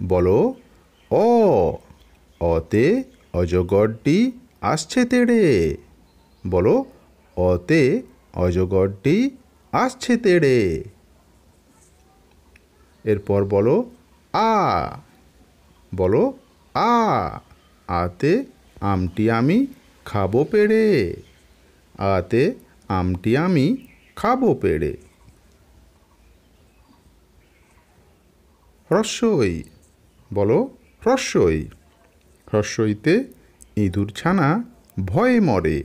বলো অ। অতে অজগরটি আসছে তেড়ে। বলো অতে অজগরটি আসছে তেড়ে। এরপর বলো আ। বলো আ। আতে আমটি আমি খাবো পেড়ে। আতে আমটি আমি খাবো পেড়ে। হ্রস্বই। বলো হ্রস্বই। হ্রস্বইতে ইঁদুর ছানা ভয়ে মরে।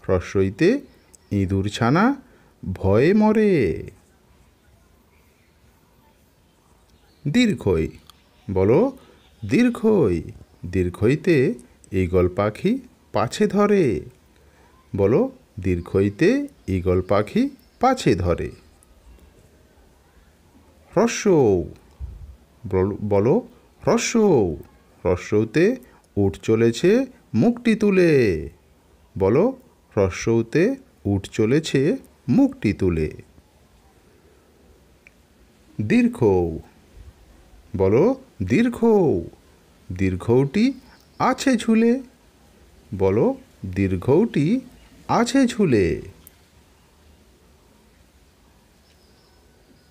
হ্রস্বইতে ইঁদুর ছানা ভয়ে মরে। দীর্ঘই। বলো দীর্ঘই। দীর্ঘইতে ঈগল পাখি পাছে ধরে। বলো দীর্ঘইতে ঈগল পাখি পাছে ধরে। হ্রস্বউ। বলো হ্রস্বউ। হ্রস্বউতে উট চলেছে মুখটি তুলে। বলো হ্রস্বউতে উট চলেছে মুখটি তুলে। দীর্ঘউ। বলো দীর্ঘউ। দীর্ঘউটি আছে ঝুলে। বলো দীর্ঘউটি আছে ঝুলে।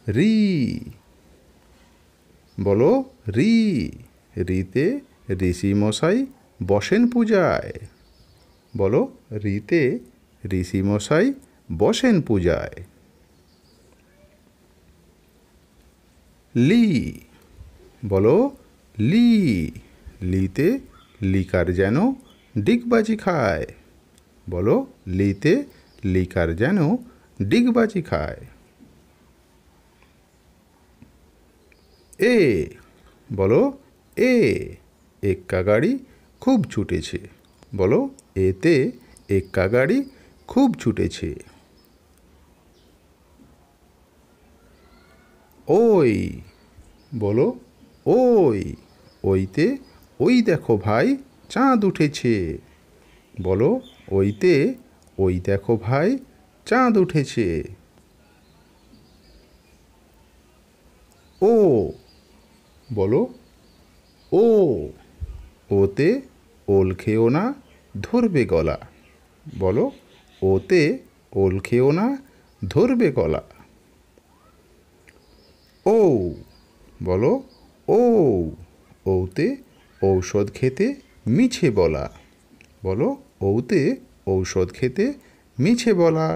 রি। বলো রি। রিতে ঋষি মশাই বসেন পূজায়। বলো রিতে ঋষি মশাই বসেন পূজায়। লি। বলো লি। লিতে লিকার যেন ডিগবাজি খায়। বলো লিতে লিকার যেন ডিগবাজি খায়। এ। বলো এ। এক্কা গাড়ি খুব ছুটেছে। বলো এতে এক্কা গাড়ি খুব ছুটেছে। ওই। বলো ওই। ওইতে ওই দেখো ভাই চাঁদ উঠেছে। বলো ওইতে ওই দেখো ভাই চাঁদ উঠেছে। ও। বলো ও। ওতে ওল খেও না ধরবে গলা। বলো ওতে ওল খেও না ধরবে গলা। ও। বলো ও। ওতে ঔষধ খেতে মিছে বলা। বলো ওতে ঔষধ খেতে মিছে বলা।